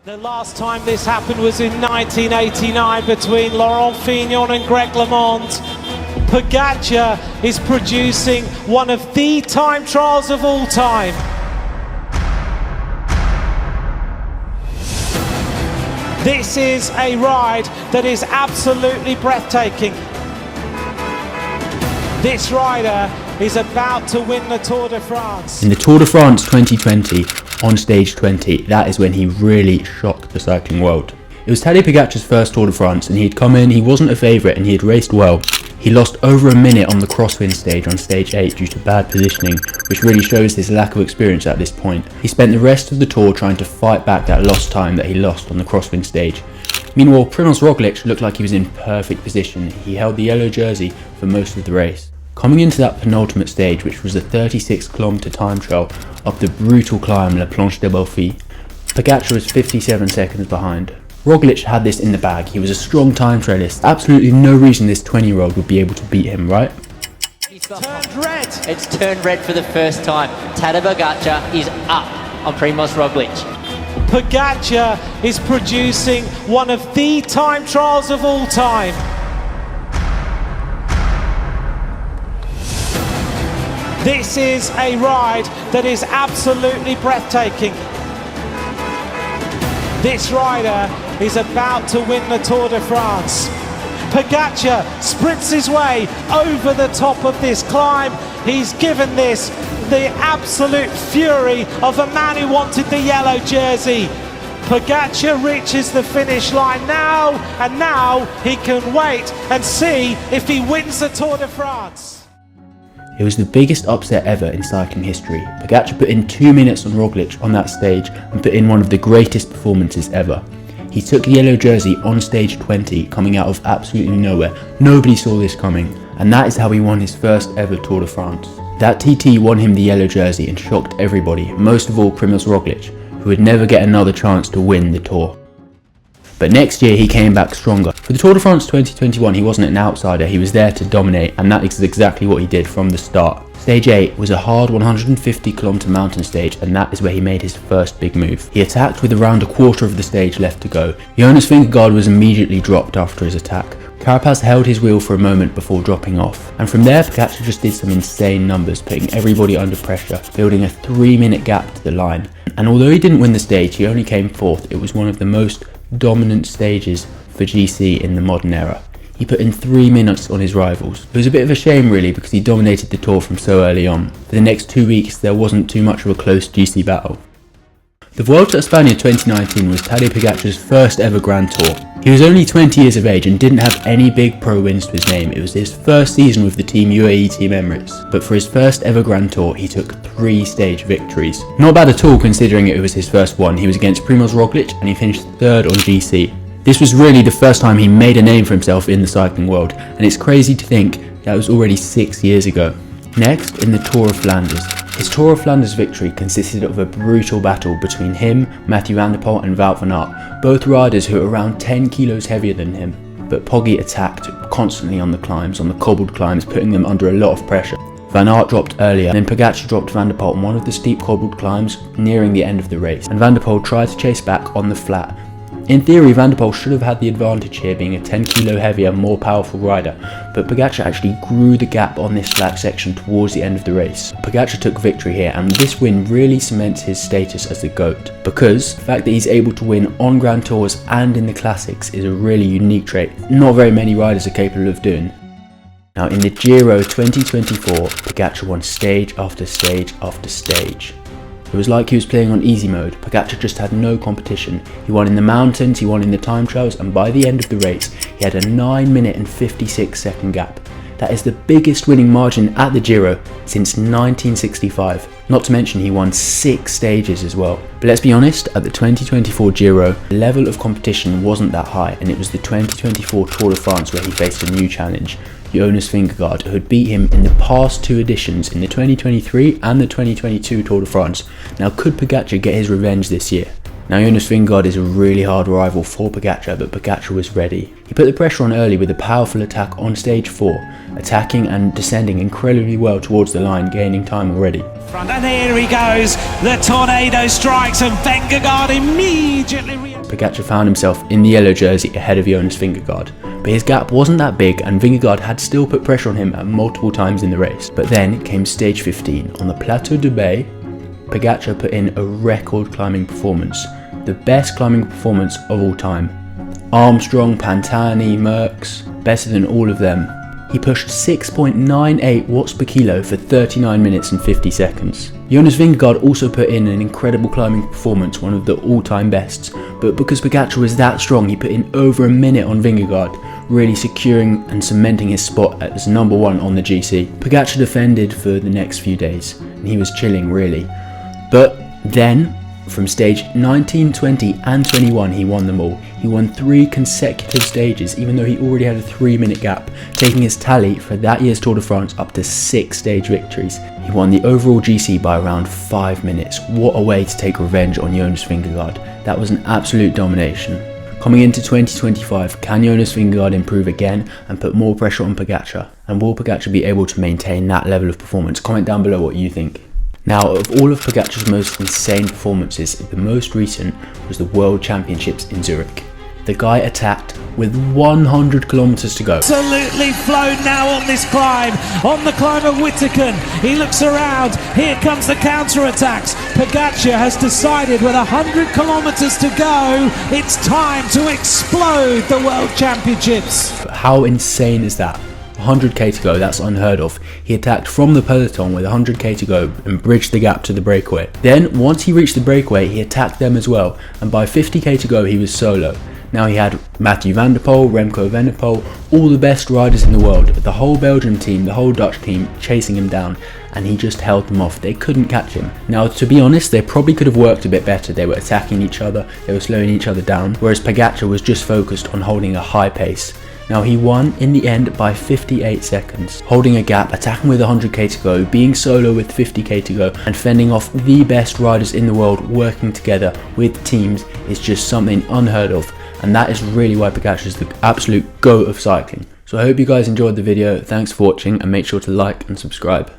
The last time this happened was in 1989 between Laurent Fignon and Greg LeMond. Pogačar is producing one of the time trials of all time. This is a ride that is absolutely breathtaking. This rider is about to win the Tour de France. In the Tour de France 2020, on stage 20, that is when he really shocked the cycling world. It was Tadej Pogacar's first Tour de France, and he'd come in, he wasn't a favourite and he had raced well. He lost over a minute on the crosswind stage on stage 8 due to bad positioning, which really shows his lack of experience at this point. He spent the rest of the tour trying to fight back that lost time that he lost on the crosswind stage. Meanwhile, Primož Roglič looked like he was in perfect position. He held the yellow jersey for most of the race. Coming into that penultimate stage, which was a 36km time trial up the brutal climb La Planche de Pogacar was 57 seconds behind. Roglič had this in the bag. He was a strong time trialist. Absolutely no reason this 20-year-old would be able to beat him, right? It's turned red. It's turned red for the first time. Tadej Pogacar is up on Primož Roglič. Pogacar is producing one of the time trials of all time. This is a ride that is absolutely breathtaking. This rider is about to win the Tour de France. Pogacar sprints his way over the top of this climb. He's given this the absolute fury of a man who wanted the yellow jersey. Pogacar reaches the finish line now, and now he can wait and see if he wins the Tour de France. It was the biggest upset ever in cycling history. Pogacar put in 2 minutes on Roglič on that stage and put in one of the greatest performances ever. He took the yellow jersey on stage 20, coming out of absolutely nowhere. Nobody saw this coming, and that is how he won his first ever Tour de France. That TT won him the yellow jersey and shocked everybody, most of all Primož Roglič, who would never get another chance to win the Tour. But next year he came back stronger. For the Tour de France 2021 he wasn't an outsider, he was there to dominate, and that is exactly what he did from the start. Stage 8 was a hard 150km mountain stage, and that is where he made his first big move. He attacked with around a quarter of the stage left to go. Jonas Vingegaard was immediately dropped after his attack. Carapaz held his wheel for a moment before dropping off, and from there Pogacar just did some insane numbers, putting everybody under pressure, building a 3-minute gap to the line. And although he didn't win the stage, he only came 4th. It was one of the most dominant stages for GC in the modern era. He put in 3 minutes on his rivals. It was a bit of a shame really, because he dominated the Tour from so early on. For the next 2 weeks there wasn't too much of a close GC battle. The Vuelta a España 2019 was Tadej Pogacar's first ever Grand Tour. He was only 20 years of age and didn't have any big pro wins to his name. It was his first season with the Team UAE Team Emirates. But for his first ever Grand Tour, he took 3 stage victories. Not bad at all considering it was his first one. He was against Primož Roglič and he finished 3rd on GC. This was really the first time he made a name for himself in the cycling world, and it's crazy to think that was already 6 years ago. Next, in the Tour of Flanders. His Tour of Flanders victory consisted of a brutal battle between him, Mathieu van der Poel and Wout van Aert, both riders who are around 10 kilos heavier than him. But Poggy attacked constantly on the climbs, on the cobbled climbs, putting them under a lot of pressure. Van Aert dropped earlier, then Pogacar dropped Van der Poel on one of the steep cobbled climbs nearing the end of the race, and Van der Poel tried to chase back on the flat. In theory, Van der Poel should have had the advantage here, being a 10 kilo heavier, more powerful rider, but Pogacar actually grew the gap on this flat section towards the end of the race. Pogacar took victory here, and this win really cements his status as the GOAT, because the fact that he's able to win on Grand Tours and in the Classics is a really unique trait not very many riders are capable of doing. Now in the Giro 2024, Pogacar won stage after stage after stage. It was like he was playing on easy mode. Pogacar just had no competition. He won in the mountains, he won in the time trials, and by the end of the race, he had a 9-minute and 56-second gap. That is the biggest winning margin at the Giro since 1965. Not to mention he won 6 stages as well. But let's be honest, at the 2024 Giro, the level of competition wasn't that high, and it was the 2024 Tour de France where he faced a new challenge. Jonas Vingegaard, who had beat him in the past 2 editions, in the 2023 and the 2022 Tour de France. Now could Pogacar get his revenge this year? Now Jonas Vingegaard is a really hard rival for Pogacar, but Pogacar was ready. He put the pressure on early with a powerful attack on stage 4, attacking and descending incredibly well towards the line, gaining time already. And here he goes, the tornado strikes and Vingegaard immediately Pogačar found himself in the yellow jersey ahead of Jonas Vingegaard. But his gap wasn't that big and Vingegaard had still put pressure on him at multiple times in the race. But then came stage 15. On the Plateau de Bay, Pogačar put in a record climbing performance. The best climbing performance of all time. Armstrong, Pantani, Merckx, better than all of them. He pushed 6.98 watts per kilo for 39 minutes and 50 seconds. Jonas Vingegaard also put in an incredible climbing performance, one of the all-time bests, but because Pogačar was that strong, he put in over a minute on Vingegaard, really securing and cementing his spot as number one on the GC. Pogačar defended for the next few days, and he was chilling really. But then, from stage 19, 20 and 21 he won them all. He won 3 consecutive stages even though he already had a 3-minute gap, taking his tally for that year's Tour de France up to 6 stage victories. He won the overall GC by around 5 minutes. What a way to take revenge on Jonas Vingegaard. That was an absolute domination. Coming into 2025, can Jonas Vingegaard improve again and put more pressure on Pogačar? And will Pogačar be able to maintain that level of performance? Comment down below what you think. Now, of all of Pogačar's most insane performances, the most recent was the World Championships in Zurich. The guy attacked with 100 kilometers to go. Absolutely flown now on this climb, on the climb of Wittichen. He looks around, here comes the counter-attacks. Pogačar has decided with 100 kilometers to go, it's time to explode the World Championships. But how insane is that? 100k to go, that's unheard of. He attacked from the peloton with 100k to go and bridged the gap to the breakaway. Then, once he reached the breakaway, he attacked them as well, and by 50k to go, he was solo. Now he had Mathieu van der Poel, Remco Evenepoel, all the best riders in the world, the whole Belgium team, the whole Dutch team chasing him down, and he just held them off. They couldn't catch him. Now, to be honest, they probably could have worked a bit better. They were attacking each other, they were slowing each other down, whereas Pogačar was just focused on holding a high pace. Now he won in the end by 58 seconds, holding a gap, attacking with 100k to go, being solo with 50k to go, and fending off the best riders in the world working together with teams is just something unheard of, and that is really why Pogačar is the absolute GOAT of cycling. So I hope you guys enjoyed the video, thanks for watching and make sure to like and subscribe.